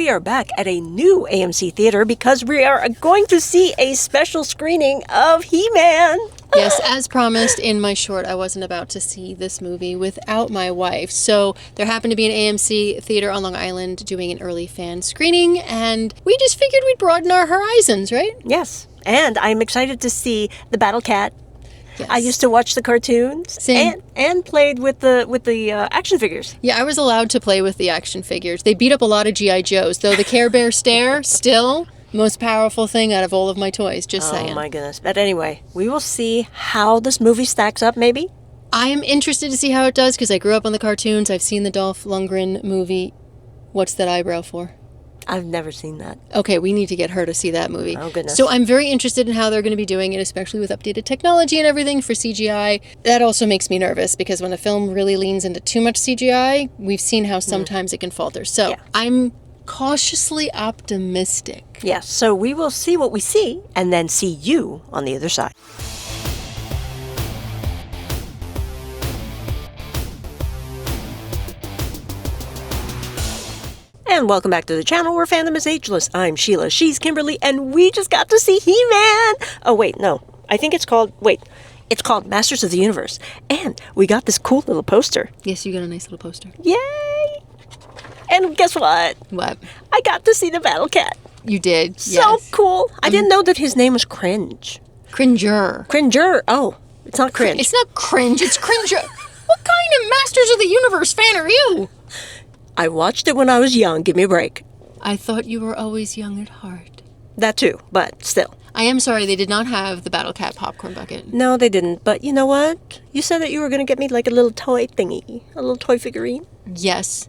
we are back at a new AMC theater because we are going to see a special screening of He-Man. Yes, as promised in my short, I wasn't about to see this movie without my wife. So there happened to be an AMC theater on Long Island doing an early fan screening, and we just figured we'd broaden our horizons, right? Yes, and I'm excited to see the Battle Cat. Yes. I used to watch the cartoons and played with the action figures. Yeah, I was allowed to play with the action figures. They beat up a lot of G.I. Joes, though the Care Bear stare, still most powerful thing out of all of my toys, just saying. Oh my goodness. But anyway, we will see how this movie stacks up, maybe. I am interested to see how it does, because I grew up on the cartoons. I've seen the Dolph Lundgren movie. What's that eyebrow for? I've never seen that. Okay, we need to get her to see that movie. Oh, goodness. So I'm very interested in how they're going to be doing it, especially with updated technology and everything for CGI. That also makes me nervous, because when a film really leans into too much CGI, we've seen how sometimes it can falter. So yeah. I'm cautiously optimistic. Yes, so we will see what we see, and then see you on the other side. And welcome back to the channel where fandom is ageless. I'm Sheila, she's Kimberly, and we just got to see He-Man! Oh wait, no. I think it's called Masters of the Universe. And we got this cool little poster. Yes, you got a nice little poster. Yay! And guess what? What? I got to see the Battle Cat. You did, So cool. I didn't know that his name was Cringe. Cringer. Cringer. Oh, it's not Cringe. It's not Cringe, it's Cringer. What kind of Masters of the Universe fan are you? I watched it when I was young. Give me a break. I thought you were always young at heart. That too, but still. I am sorry they did not have the Battle Cat popcorn bucket. No, they didn't. But you know what? You said that you were going to get me like a little toy thingy. A little toy figurine. Yes.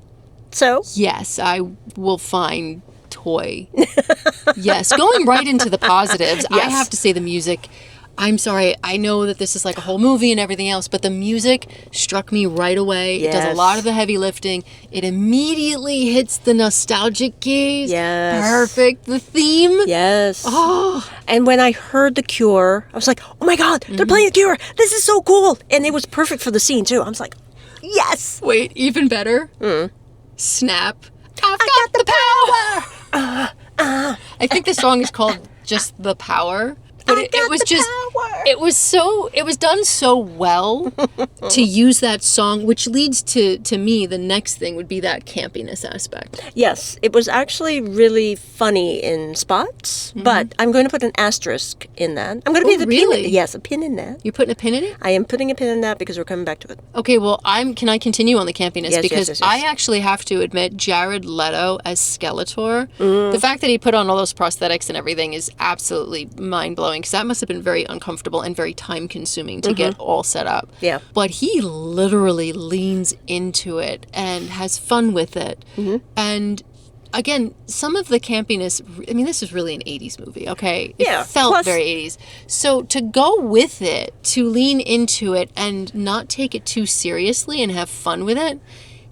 So? Yes, I will find toy. Yes, going right into the positives. Yes. I have to say the music. I'm sorry, I know that this is like a whole movie and everything else, but the music struck me right away. Yes. It does a lot of the heavy lifting. It immediately hits the nostalgic keys. Yes. Perfect. The theme. Yes. Oh. And when I heard The Cure, I was like, oh my God, they're playing The Cure. This is so cool. And it was perfect for the scene too. I was like, yes. Wait, even better? Snap. I've got the power. I think the song is called just The Power. But it was just, it was done so well to use that song, which leads to me, the next thing would be that campiness aspect. Yes, it was actually really funny in spots, but I'm going to put an asterisk in that. I'm going to be the really? pin. Yes, a pin in that. You're putting a pin in it? I am putting a pin in that because we're coming back to it. Okay, well, can I continue on the campiness? Yes, because yes. I actually have to admit, Jared Leto as Skeletor, the fact that he put on all those prosthetics and everything is absolutely mind-blowing. Because that must have been very uncomfortable and very time-consuming to get all set up. Yeah. But he literally leans into it and has fun with it. And again, some of the campiness, I mean, this is really an 80s movie, okay? It felt very 80s. So to go with it, to lean into it and not take it too seriously and have fun with it,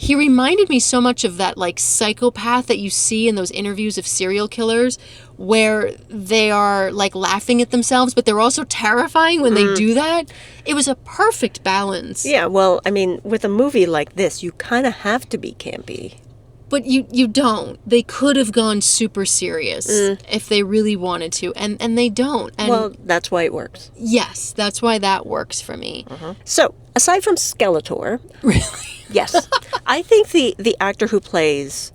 he reminded me so much of that like psychopath that you see in those interviews of serial killers where they are like laughing at themselves, but they're also terrifying when they do that. It was a perfect balance. Yeah, well, I mean, with a movie like this, you kind of have to be campy. But you don't. They could have gone super serious if they really wanted to, and they don't. And well, that's why it works. Yes, that's why that works for me. So, aside from Skeletor... Really? Yes. I think the actor who plays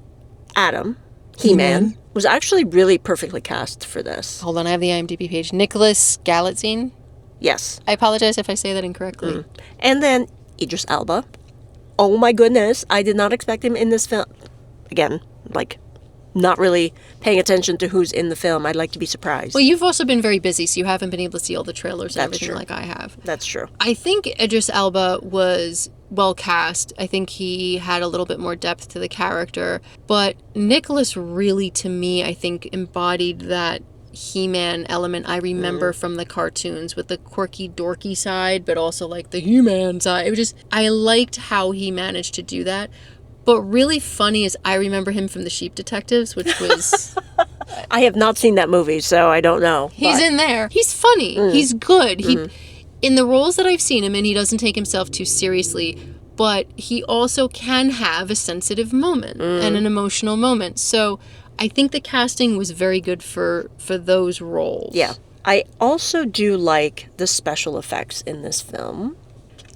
Adam, He-Man, was actually really perfectly cast for this. Hold on, I have the IMDb page. Nicholas Galitzine? Yes. I apologize if I say that incorrectly. And then Idris Elba. Oh my goodness, I did not expect him in this film. Again, like, not really paying attention to who's in the film. I'd like to be surprised. Well, you've also been very busy, so you haven't been able to see all the trailers and That's everything true. like I have. That's true. I think Idris Elba was well cast. I think he had a little bit more depth to the character. But Nicholas really, to me, I think embodied that He-Man element I remember from the cartoons with the quirky, dorky side, but also like the He-Man side. It was just, I liked how he managed to do that. But really funny is I remember him from The Sheep Detectives, which was... I have not seen that movie, so I don't know. He's in there. He's funny. He's good. In the roles that I've seen him in, he doesn't take himself too seriously, but he also can have a sensitive moment and an emotional moment. So I think the casting was very good for those roles. Yeah. I also do like the special effects in this film.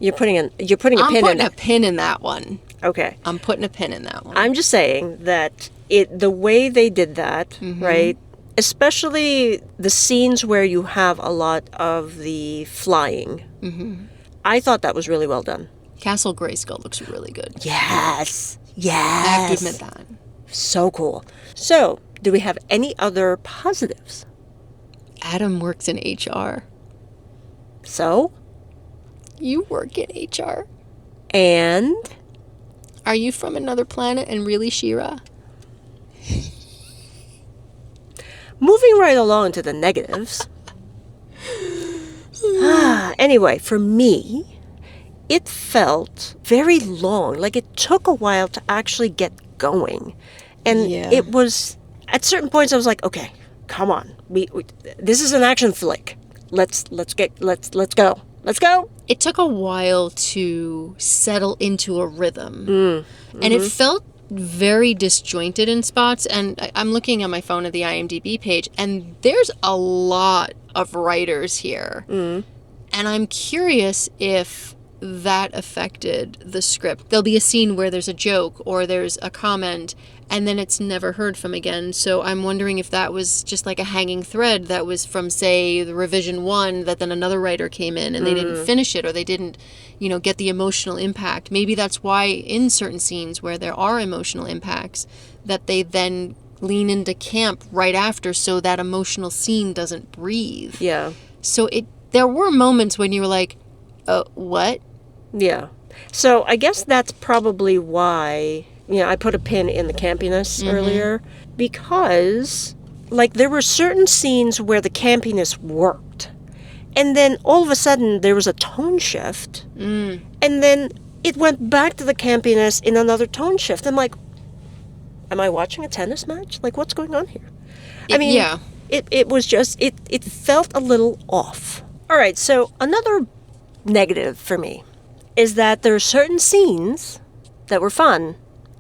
You're putting a pin in it. I'm putting a pin in that one. Okay. I'm putting a pin in that one. I'm just saying that the way they did that, right? Especially the scenes where you have a lot of the flying. I thought that was really well done. Castle Grayskull looks really good. Yes. Yes. I have to admit that. So cool. So, do we have any other positives? Adam works in HR. So? You work in HR. And? Are you from another planet and really She-Ra? Moving right along to the negatives. Anyway, for me, it felt very long. Like it took a while to actually get going. And it was, at certain points I was like, okay, come on. We this is an action flick. Let's go. Let's go. It took a while to settle into a rhythm. And it felt very disjointed in spots. And I'm looking at my phone at the IMDb page, and there's a lot of writers here. And I'm curious if that affected the script. There'll be a scene where there's a joke or there's a comment, and then it's never heard from again. So I'm wondering if that was just like a hanging thread that was from, say, the revision 1, that then another writer came in and they didn't finish it, or they didn't, get the emotional impact. Maybe that's why in certain scenes where there are emotional impacts, that they then lean into camp right after so that emotional scene doesn't breathe. Yeah. So there were moments when you were like, what? Yeah. So I guess that's probably why, I put a pin in the campiness earlier, because, there were certain scenes where the campiness worked. And then all of a sudden there was a tone shift. And then it went back to the campiness in another tone shift. I'm like, am I watching a tennis match? What's going on here? It was just, it felt a little off. All right, so another negative for me is that there are certain scenes that were fun,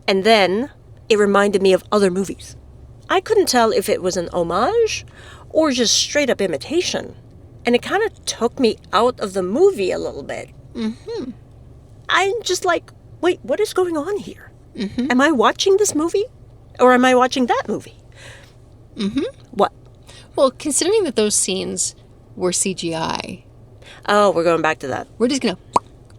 and then it reminded me of other movies. I couldn't tell if it was an homage or just straight up imitation, and it kind of took me out of the movie a little bit. I'm just like, wait, what is going on here? Am I watching this movie, or am I watching that movie? What? Well, considering that those scenes were CGI. Oh, we're going back to that. We're just going to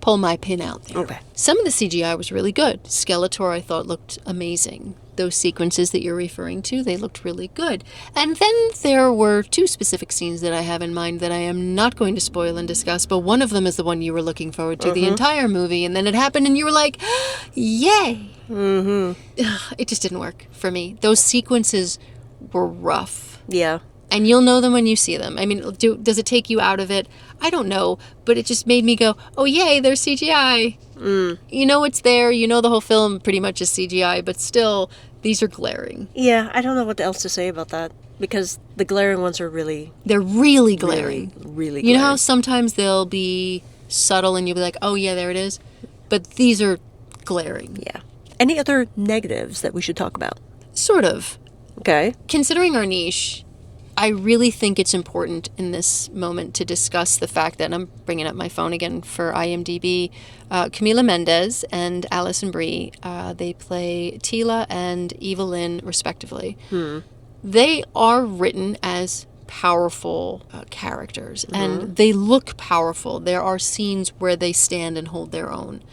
pull my pin out there. Okay. Some of the CGI was really good. Skeletor, I thought, looked amazing. Those sequences that you're referring to, they looked really good. And then there were 2 specific scenes that I have in mind that I am not going to spoil and discuss, but one of them is the one you were looking forward to the entire movie, and then it happened and you were like, yay! It just didn't work for me. Those sequences were rough. Yeah. And you'll know them when you see them. I mean, does it take you out of it? I don't know, but it just made me go, oh, yay, there's CGI. You know it's there. You know the whole film pretty much is CGI, but still, these are glaring. Yeah, I don't know what else to say about that, because the glaring ones are really... They're really glaring. Really glaring. You know how sometimes they'll be subtle and you'll be like, oh, yeah, there it is? But these are glaring. Yeah. Any other negatives that we should talk about? Sort of. Okay. Considering our niche, I really think it's important in this moment to discuss the fact that, and I'm bringing up my phone again for IMDb, Camila Mendes and Alison Brie, they play Tila and Evil-Lyn respectively. They are written as powerful characters, and they look powerful. There are scenes where they stand and hold their own,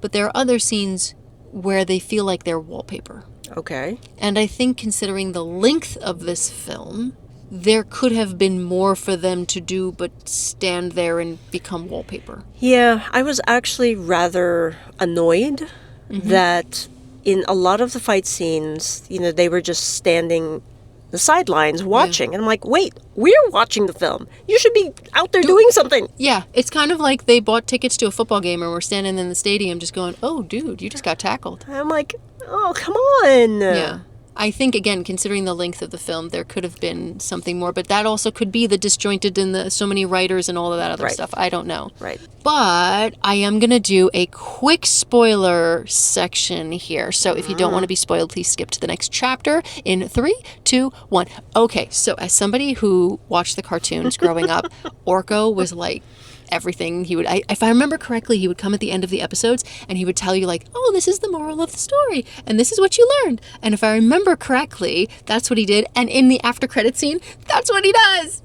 but there are other scenes where they feel like they're wallpaper. Okay. And I think considering the length of this film, there could have been more for them to do but stand there and become wallpaper. Yeah, I was actually rather annoyed that in a lot of the fight scenes, they were just standing the sidelines watching. And I'm like, wait, we're watching the film. You should be out there doing something. Yeah, it's kind of like they bought tickets to a football game and were standing in the stadium just going, oh, dude, you just got tackled. I'm like, oh, come on. Yeah. I think, again, considering the length of the film, there could have been something more, but that also could be the disjointed and the so many writers and all of that other stuff. I don't know. Right. But I am going to do a quick spoiler section here. So if you don't want to be spoiled, please skip to the next chapter in 3, 2, 1. Okay, so as somebody who watched the cartoons growing up, Orko was like everything. He would, if I remember correctly, he would come at the end of the episodes and he would tell you like, oh, this is the moral of the story and this is what you learned. And if I remember correctly, that's what he did. And in the after credit scene, that's what he does.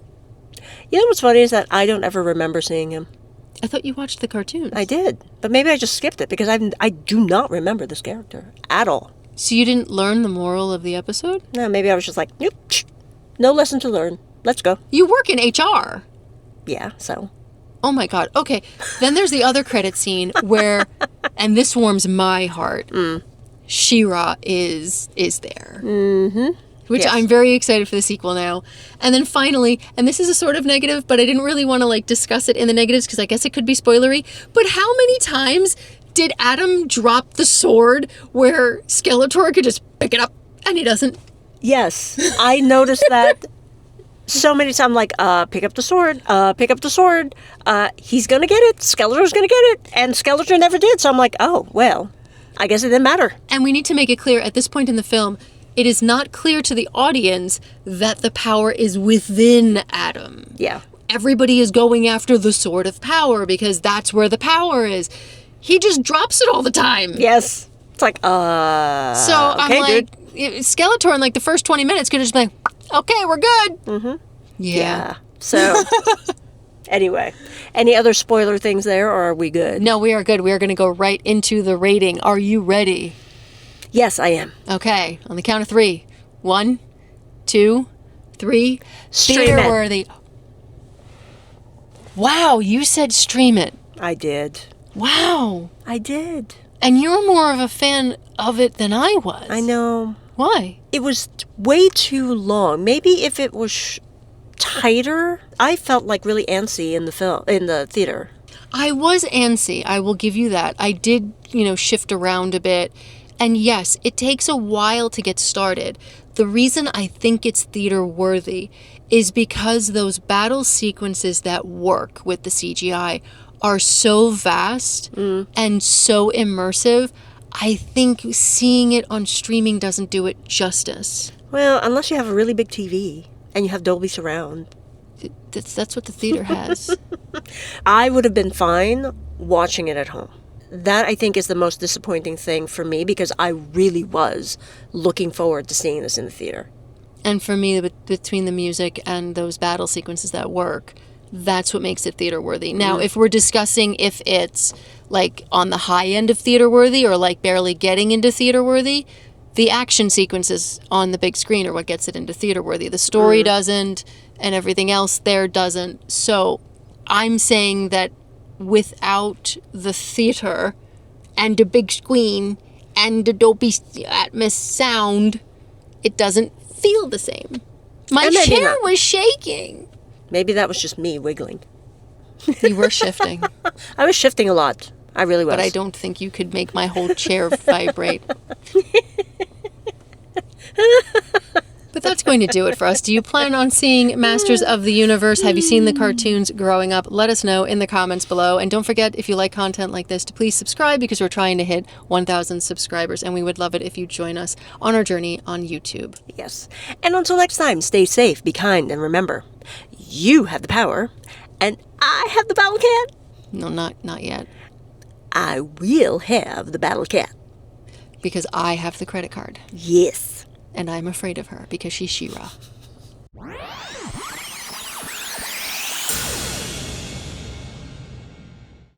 You know what's funny is that I don't ever remember seeing him. I thought you watched the cartoons. I did, but maybe I just skipped it because I do not remember this character at all. So you didn't learn the moral of the episode? No, maybe I was just like, nope, no lesson to learn. Let's go. You work in HR. Yeah, so. Oh my God. Okay. Then there's the other credit scene where, and this warms my heart, She-Ra is there. Mm-hmm. Which yes. I'm very excited for the sequel now. And then finally, and this is a sort of negative, but I didn't really want to like discuss it in the negatives because I guess it could be spoilery. But how many times did Adam drop the sword where Skeletor could just pick it up and he doesn't? Yes, I noticed that so many times. I'm like, pick up the sword, pick up the sword. He's going to get it. Skeletor's going to get it. And Skeletor never did. So I'm like, oh, well, I guess it didn't matter. And we need to make it clear at this point in the film, it is not clear to the audience that the power is within Adam. Yeah. Everybody is going after the sword of power because that's where the power is. He just drops it all the time. Yes. It's like, So I'm like, Skeletor in like the first 20 minutes could have just been like, okay, we're good. Mm-hmm. Yeah. So, anyway, any other spoiler things there, or are we good? No, we are good. We are going to go right into the rating. Are you ready? Yes, I am. Okay, on the count of 3. 1, 2, 3. Stream it. Worthy. Wow, you said stream it. I did. Wow. I did. And you're more of a fan of it than I was. I know. Why? It was way too long. Maybe if it was tighter, I felt like really antsy in the theater. I was antsy. I will give you that. I did, shift around a bit. And yes, it takes a while to get started. The reason I think it's theater worthy is because those battle sequences that work with the CGI are so vast and so immersive. I think seeing it on streaming doesn't do it justice. Well, unless you have a really big TV and you have Dolby Surround. That's what the theater has. I would have been fine watching it at home. That, I think, is the most disappointing thing for me because I really was looking forward to seeing this in the theater. And for me, between the music and those battle sequences that work, that's what makes it theater worthy. Now, if we're discussing if it's like on the high end of theater worthy or like barely getting into theater worthy, the action sequences on the big screen are what gets it into theater worthy. The story doesn't, and everything else there doesn't. So I'm saying that without the theater and a big screen and a Dolby Atmos sound, it doesn't feel the same. My chair was shaking. Maybe that was just me wiggling. You were shifting. I was shifting a lot. I really was. But I don't think you could make my whole chair vibrate. But that's going to do it for us. Do you plan on seeing Masters of the Universe? Have you seen the cartoons growing up? Let us know in the comments below. And don't forget, if you like content like this, to please subscribe because we're trying to hit 1,000 subscribers. And we would love it if you join us on our journey on YouTube. Yes. And until next time, stay safe, be kind, and remember, you have the power, and I have the battle cat. No, not yet. I will have the battle cat. Because I have the credit card. Yes. And I'm afraid of her because she's She-Ra.